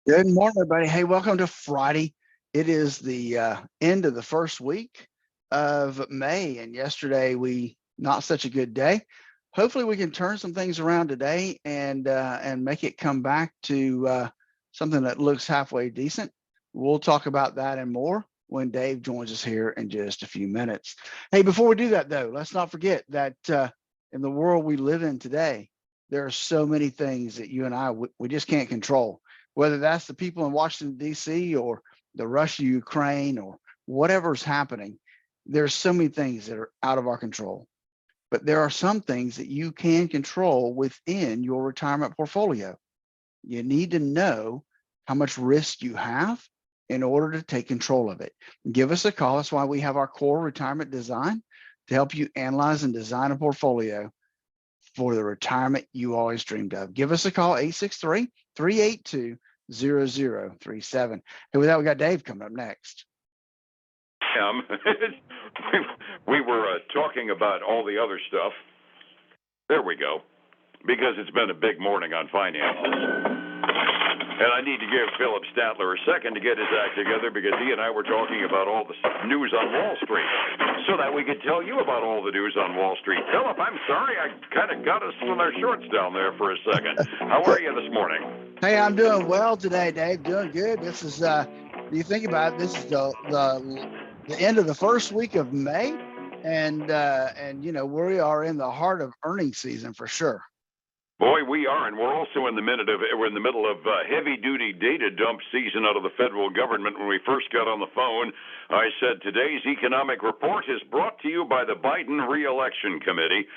Good morning, everybody. Hey, welcome to Friday. It is the end of the first week of May, and yesterday we not such a good day. Hopefully, we can turn some things around today and make it come back to something that looks halfway decent. We'll talk about that and more when Dave joins us here in just a few minutes. Hey, before we do that, though, let's not forget that in the world we live in today, there are so many things that you and I we just can't control, whether that's the people in Washington, D.C. or the Russia, Ukraine, or whatever's happening. There's so many things that are out of our control, but there are some things that you can control within your retirement portfolio. You need to know how much risk you have in order to take control of it. Give us a call. That's why we have our core retirement design to help you analyze and design a portfolio for the retirement you always dreamed of. Give us a call, 863-382-0037. And with that, we got Dave coming up next. We were talking about all the other stuff. There we go. Because it's been a big morning on finances. And I need to give Phillip Statler a second to get his act together because he and I were talking about all the news on Wall Street so that we could tell you about all the news on Wall Street. Phillip, I'm sorry, I kind of got us in our shorts down there for a second. How are you this morning? Hey, I'm doing well today, Dave. Doing good. This is, you think about it, this is the end of the first week of May, and you know, we are in the heart of earnings season for sure. Boy, we are, and we're also in the middle of heavy-duty data dump season out of the federal government. When we first got on the phone, I said today's economic report is brought to you by the Biden Re-election Committee.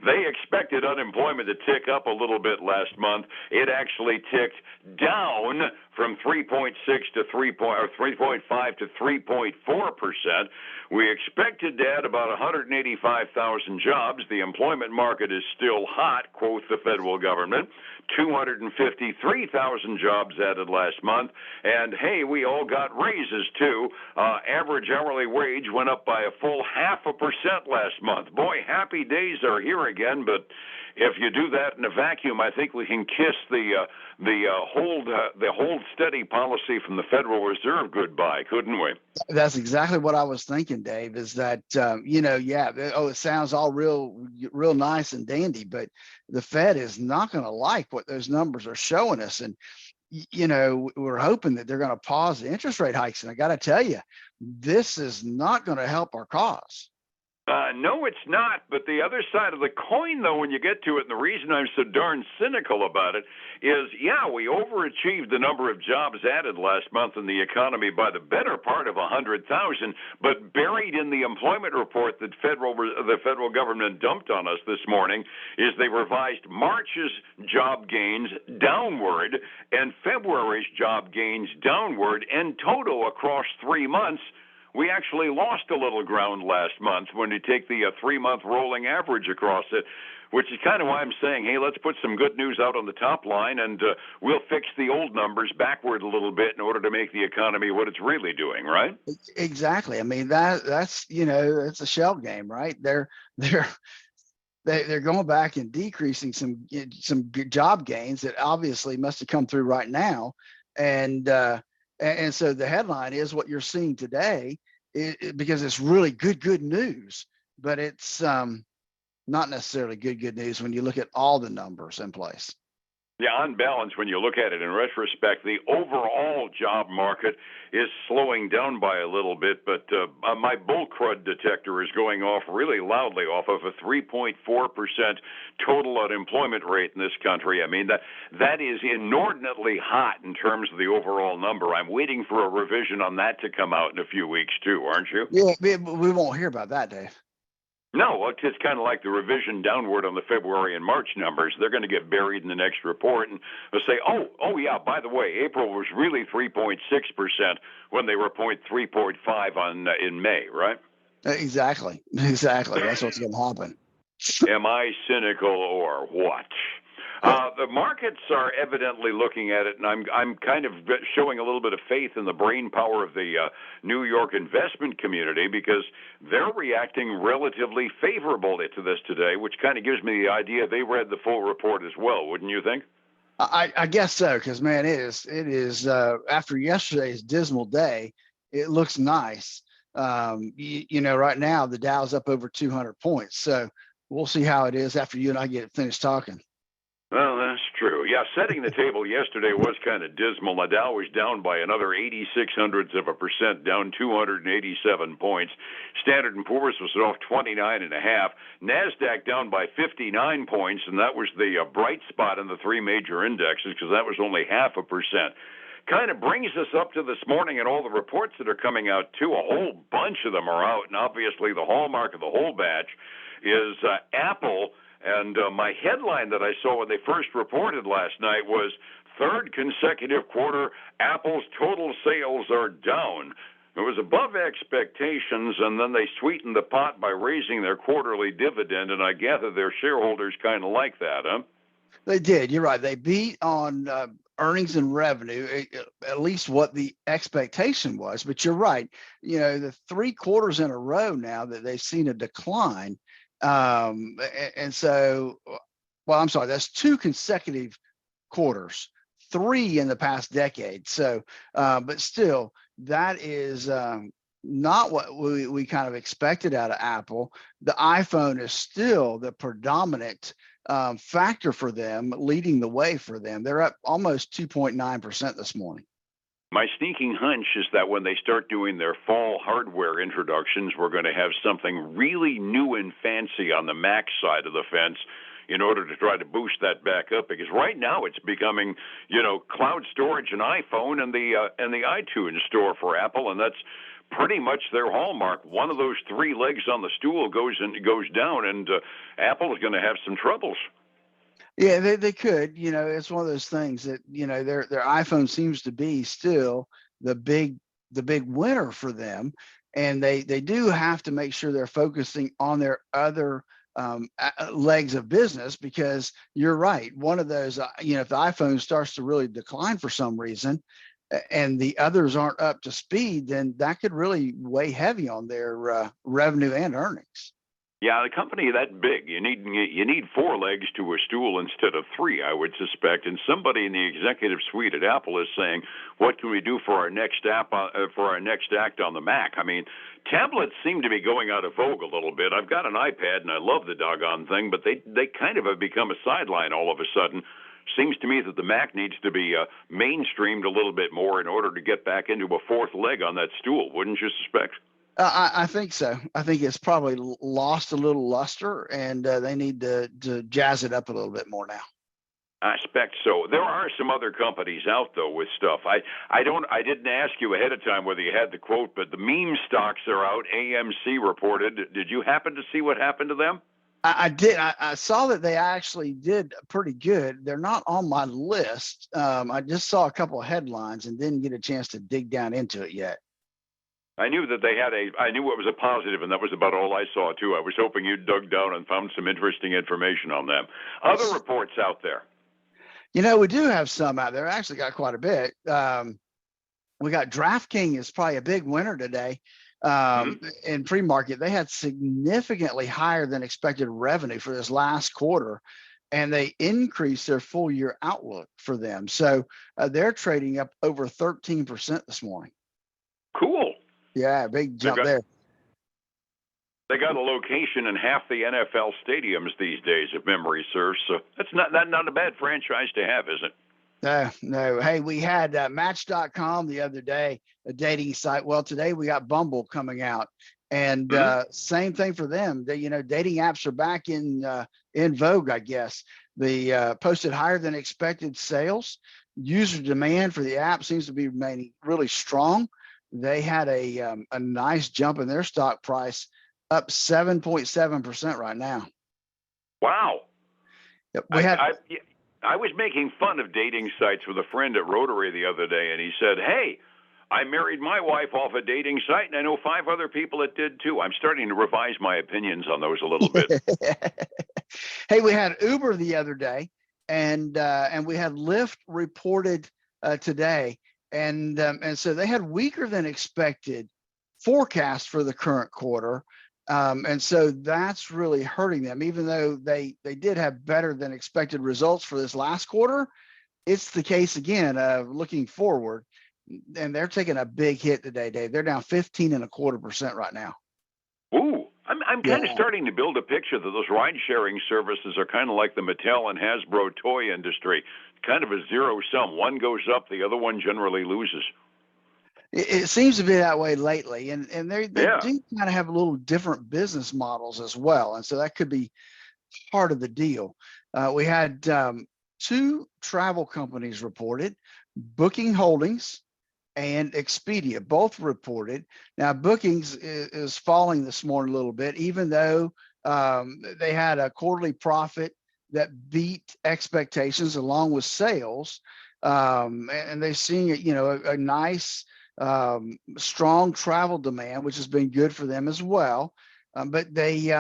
They expected unemployment to tick up a little bit last month. It actually ticked down from 3.6 to 3.5 to 3.4%. We expected to add about 185,000 jobs. The employment market is still hot, quote the federal government. 253,000 jobs added last month. And, hey, we all got raises, too. Average hourly wage went up by a full 0.5% last month. Boy, happy days are here again, but if you do that in a vacuum, I think we can kiss the hold steady policy from the Federal Reserve goodbye, couldn't we? That's exactly what I was thinking, Dave, is that, it sounds all real nice and dandy, but the Fed is not going to like what those numbers are showing us. And, you know, we're hoping that they're going to pause the interest rate hikes. And I got to tell you, this is not going to help our cause. No, it's not. But the other side of the coin, though, when you get to it, and the reason I'm so darn cynical about it is, we overachieved the number of jobs added last month in the economy by the better part of 100,000. But buried in the employment report that the federal government dumped on us this morning is they revised March's job gains downward and February's job gains downward. In total, across 3 months, we actually lost a little ground last month when you take the 3-month rolling average across it, which is kind of why I'm saying, hey, let's put some good news out on the top line, and we'll fix the old numbers backward a little bit in order to make the economy what it's really doing, right? Exactly. I mean, that's it's a shell game, right? They're going back and decreasing some job gains that obviously must have come through right now, and so the headline is what you're seeing today, because it's really good news, but it's not necessarily good news when you look at all the numbers in place. Yeah, on balance, when you look at it in retrospect, the overall job market is slowing down by a little bit, but my bull crud detector is going off really loudly off of a 3.4% total unemployment rate in this country. I mean, that is inordinately hot in terms of the overall number. I'm waiting for a revision on that to come out in a few weeks, too, aren't you? Yeah, we won't hear about that, Dave. No, it's kind of like the revision downward on the February and March numbers. They're going to get buried in the next report, and they'll say, oh yeah, by the way, April was really 3.6% when they were 3.5 in May, right? Exactly. That's what's going to happen. Am I cynical or what? The markets are evidently looking at it, and I'm kind of showing a little bit of faith in the brain power of the New York investment community, because they're reacting relatively favorably to this today, which kind of gives me the idea they read the full report as well, wouldn't you think? I guess so, because man, it is after yesterday's dismal day, it looks nice. Right now the Dow's up over 200 points, so we'll see how it is after you and I get finished talking. Well, that's true. Yeah, setting the table yesterday was kind of dismal. The Dow was down by another 0.86%, down 287 points. Standard & Poor's was off 29.5. NASDAQ down by 59 points, and that was the bright spot in the three major indexes because that was only 0.5%. Kind of brings us up to this morning and all the reports that are coming out, too. A whole bunch of them are out, and obviously the hallmark of the whole batch is Apple. And my headline that I saw when they first reported last night was, third consecutive quarter, Apple's total sales are down. It was above expectations, and then they sweetened the pot by raising their quarterly dividend, and I gather their shareholders kind of like that, huh? They did. You're right. They beat on earnings and revenue, at least what the expectation was. But you're right. The 3 quarters in a row now that they've seen a decline. And so, well, I'm sorry, that's 2 consecutive quarters, 3 in the past decade. So, but still, that is not what we kind of expected out of Apple. The iPhone is still the predominant factor for them, leading the way for them. They're up almost 2.9% this morning. My sneaking hunch is that when they start doing their fall hardware introductions, we're going to have something really new and fancy on the Mac side of the fence in order to try to boost that back up. Because right now it's becoming, cloud storage and iPhone and the iTunes store for Apple, and that's pretty much their hallmark. One of those 3 legs on the stool goes down, and Apple is going to have some troubles. Yeah, they could. It's one of those things that their iPhone seems to be still the big winner for them, and they do have to make sure they're focusing on their other legs of business, because you're right. One of those, if the iPhone starts to really decline for some reason, and the others aren't up to speed, then that could really weigh heavy on their revenue and earnings. Yeah, a company that big, you need 4 legs to a stool instead of 3, I would suspect. And somebody in the executive suite at Apple is saying, "What can we do for our next act on the Mac?" I mean, tablets seem to be going out of vogue a little bit. I've got an iPad and I love the doggone thing, but they kind of have become a sideline all of a sudden. Seems to me that the Mac needs to be mainstreamed a little bit more in order to get back into a 4th leg on that stool. Wouldn't you suspect? I think so. I think it's probably lost a little luster, and they need to jazz it up a little bit more now. I expect so. There are some other companies out though with stuff. I didn't ask you ahead of time whether you had the quote, but the meme stocks are out. AMC reported. Did you happen to see what happened to them? I did. I saw that they actually did pretty good. They're not on my list. I just saw a couple of headlines and didn't get a chance to dig down into it yet. I knew that I knew it was a positive, and that was about all I saw, too. I was hoping you dug down and found some interesting information on them. Other reports out there? We do have some out there. Actually got quite a bit. We got DraftKings is probably a big winner today. In pre-market. They had significantly higher than expected revenue for this last quarter, and they increased their full year outlook for them. So they're trading up over 13% this morning. Cool. Yeah, big jump there. They got a location in half the NFL stadiums these days, if memory serves. So that's not a bad franchise to have, is it? No. Hey, we had Match.com the other day, a dating site. Well, today we got Bumble coming out, and same thing for them. Dating apps are back in vogue, I guess. They posted higher than expected sales. User demand for the app seems to be remaining really strong. They had a nice jump in their stock price, up 7.7% right now. Wow. Yep, I was making fun of dating sites with a friend at Rotary the other day, and he said, "Hey, I married my wife off a dating site, and I know 5 other people that did too." I'm starting to revise my opinions on those a little bit. Hey, we had Uber the other day, and we had Lyft reported today, and so they had weaker than expected forecast for the current quarter. And so that's really hurting them, even though they did have better than expected results for this last quarter. it's the case again of looking forward, and they're taking a big hit today, Dave. They're down 15.25% right now. Ooh, I'm kind of Yeah. starting to build a picture that those ride-sharing services are kind of like the Mattel and Hasbro toy industry, kind of a zero sum. One goes up, the other one generally loses. It seems to be that way lately, and they Yeah. do kind of have a little different business models as well, and so that could be part of the deal. We had two travel companies reported, Booking Holdings and Expedia, both reported. Now, Bookings is falling this morning a little bit, even though they had a quarterly profit that beat expectations along with sales, and they're seeing a nice strong travel demand, which has been good for them as well. But they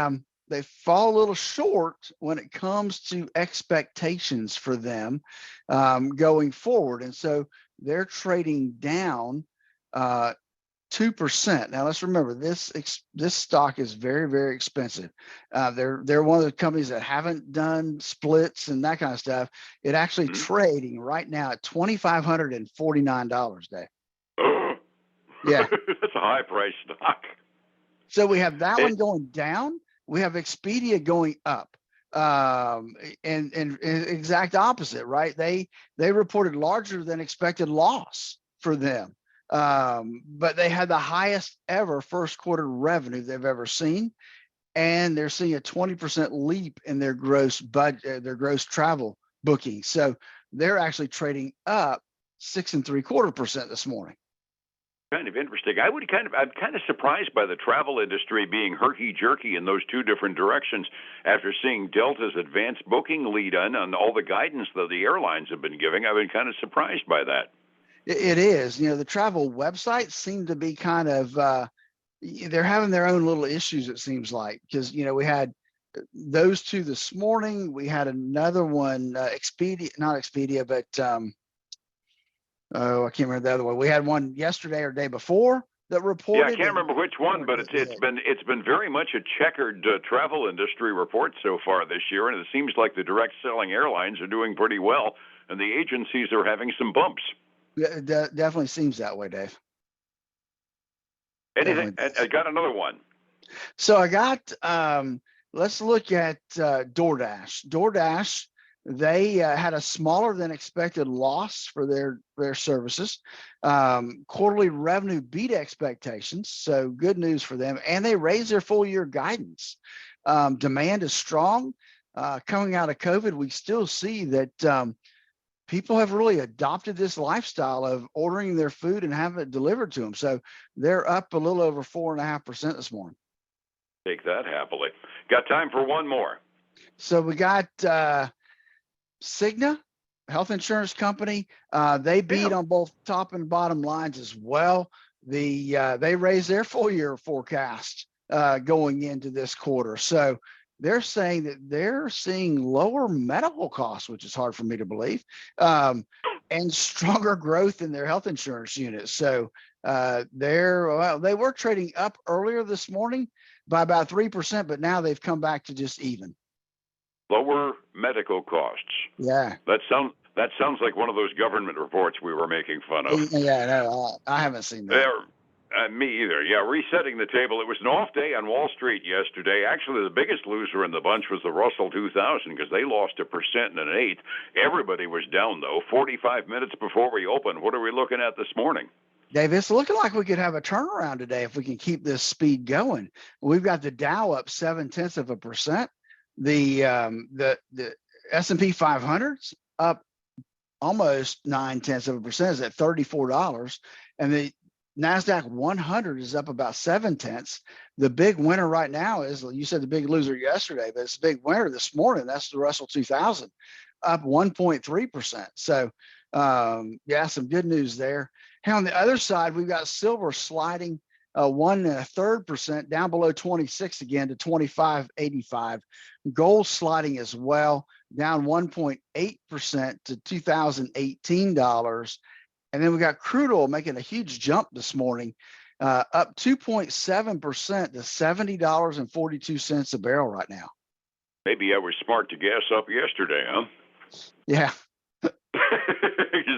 fall a little short when it comes to expectations for them going forward, and so they're trading down 2%. Now let's remember this stock is very, very expensive. They're one of the companies that haven't done splits and that kind of stuff. It actually trading right now at $2,549, Dave. Yeah. That's a high price stock. So we have that one going down. We have Expedia going up. And exact opposite, right? They reported larger than expected loss for them. But they had the highest ever first quarter revenue they've ever seen. And they're seeing a 20% leap in their gross budget, their gross travel bookings. So they're actually trading up 6.75% this morning. Kind of interesting. I'm kind of surprised by the travel industry being herky-jerky in those two different directions after seeing Delta's advanced booking lead on all the guidance that the airlines have been giving. I've been kind of surprised by that. It is. The travel websites seem to be kind of, they're having their own little issues, it seems like, because, we had those two this morning. We had another one, Expedia, not Expedia, but oh, I can't remember the other one. We had one yesterday or day before that reported. Yeah, I can't remember which one, but it's been very much a checkered travel industry report so far this year, and it seems like the direct selling airlines are doing pretty well, and the agencies are having some bumps. It definitely seems that way, Dave. Anything? I got another one. So I got. Let's look at DoorDash. DoorDash. They had a smaller than expected loss for their services. Quarterly revenue beat expectations, so good news for them. And they raised their full year guidance. Demand is strong. Coming out of COVID, we still see that people have really adopted this lifestyle of ordering their food and having it delivered to them. So they're up a little over 4.5% this morning. Take that happily. Got time for one more. So we got Cigna, health insurance company. They beat on both top and bottom lines as well. They raised their full year forecast going into this quarter. So they're saying that they're seeing lower medical costs, which is hard for me to believe, and stronger growth in their health insurance units. So they were trading up earlier this morning by about 3%, but now they've come back to just even. Lower medical costs. Yeah. That sounds like one of those government reports we were making fun of. Yeah, no, I haven't seen that. Me either. Yeah, resetting the table. It was an off day on Wall Street yesterday. Actually, the biggest loser in the bunch was the Russell 2000 because they lost 1.125%. Everybody was down, though. 45 minutes before we opened. What are we looking at this morning? Dave, it's looking like we could have a turnaround today if we can keep this speed going. We've got the Dow up 0.7%. The S&P 500's up almost 0.9%, is at $34, and the NASDAQ 100 is up about 0.7. The big winner right now is, you said the big loser yesterday, but it's the big winner this morning. That's the Russell 2000, up 1.3%. So, yeah, some good news there. Hey, on the other side, we've got silver sliding 1.33%, down below 26 again to 25.85. Gold sliding as well, down 1.8% to $2,018. And then we got crude oil making a huge jump this morning, up 2.7% to $70.42 a barrel right now. Maybe I was smart to gas up yesterday, huh? Yeah.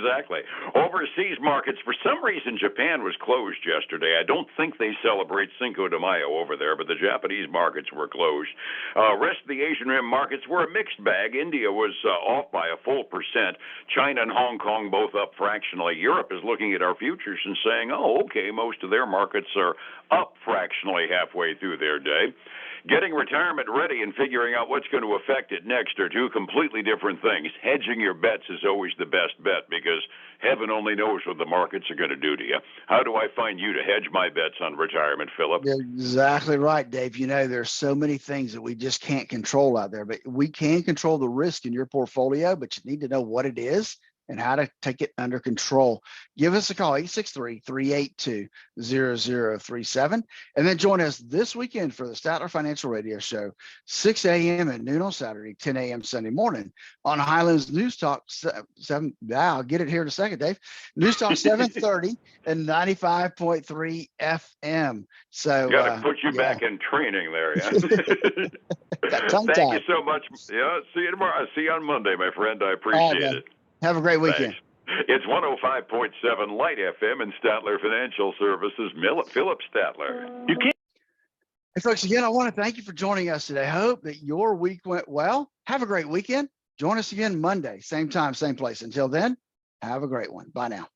Exactly. Overseas markets, for some reason, Japan was closed yesterday. I don't think they celebrate Cinco de Mayo over there, but the Japanese markets were closed. Rest of the Asian Rim markets were a mixed bag. India was off by a full percent. China and Hong Kong both up fractionally. Europe is looking at our futures and saying, oh, okay, most of their markets are up fractionally halfway through their day. Getting retirement ready and figuring out what's going to affect it next are two completely different things. Hedging your bets is always the best bet because heaven only knows what the markets are going to do to you. How do I find you to hedge my bets on retirement, Phillip? You're exactly right, Dave. You know, there's so many things that we just can't control out there, but we can control the risk in your portfolio, but you need to know what it is and how to take it under control. Give us a call, 863-382-0037. And then join us this weekend for the Statler Financial Radio Show, 6 a.m. and noon on Saturday, 10 a.m. Sunday morning on Highlands News Talk 7. I'll get it here in a second, Dave. News Talk 730 and 95.3 FM. So got to put you back in training there. Yeah. Thank you so much. Yeah, see you tomorrow. See you on Monday, my friend. I appreciate it. Have a great weekend. Thanks. It's 105.7 Light FM and Statler Financial Services. Phillip Statler. You can't. Hey, folks, again, I want to thank you for joining us today. I hope that your week went well. Have a great weekend. Join us again Monday, same time, same place. Until then, have a great one. Bye now.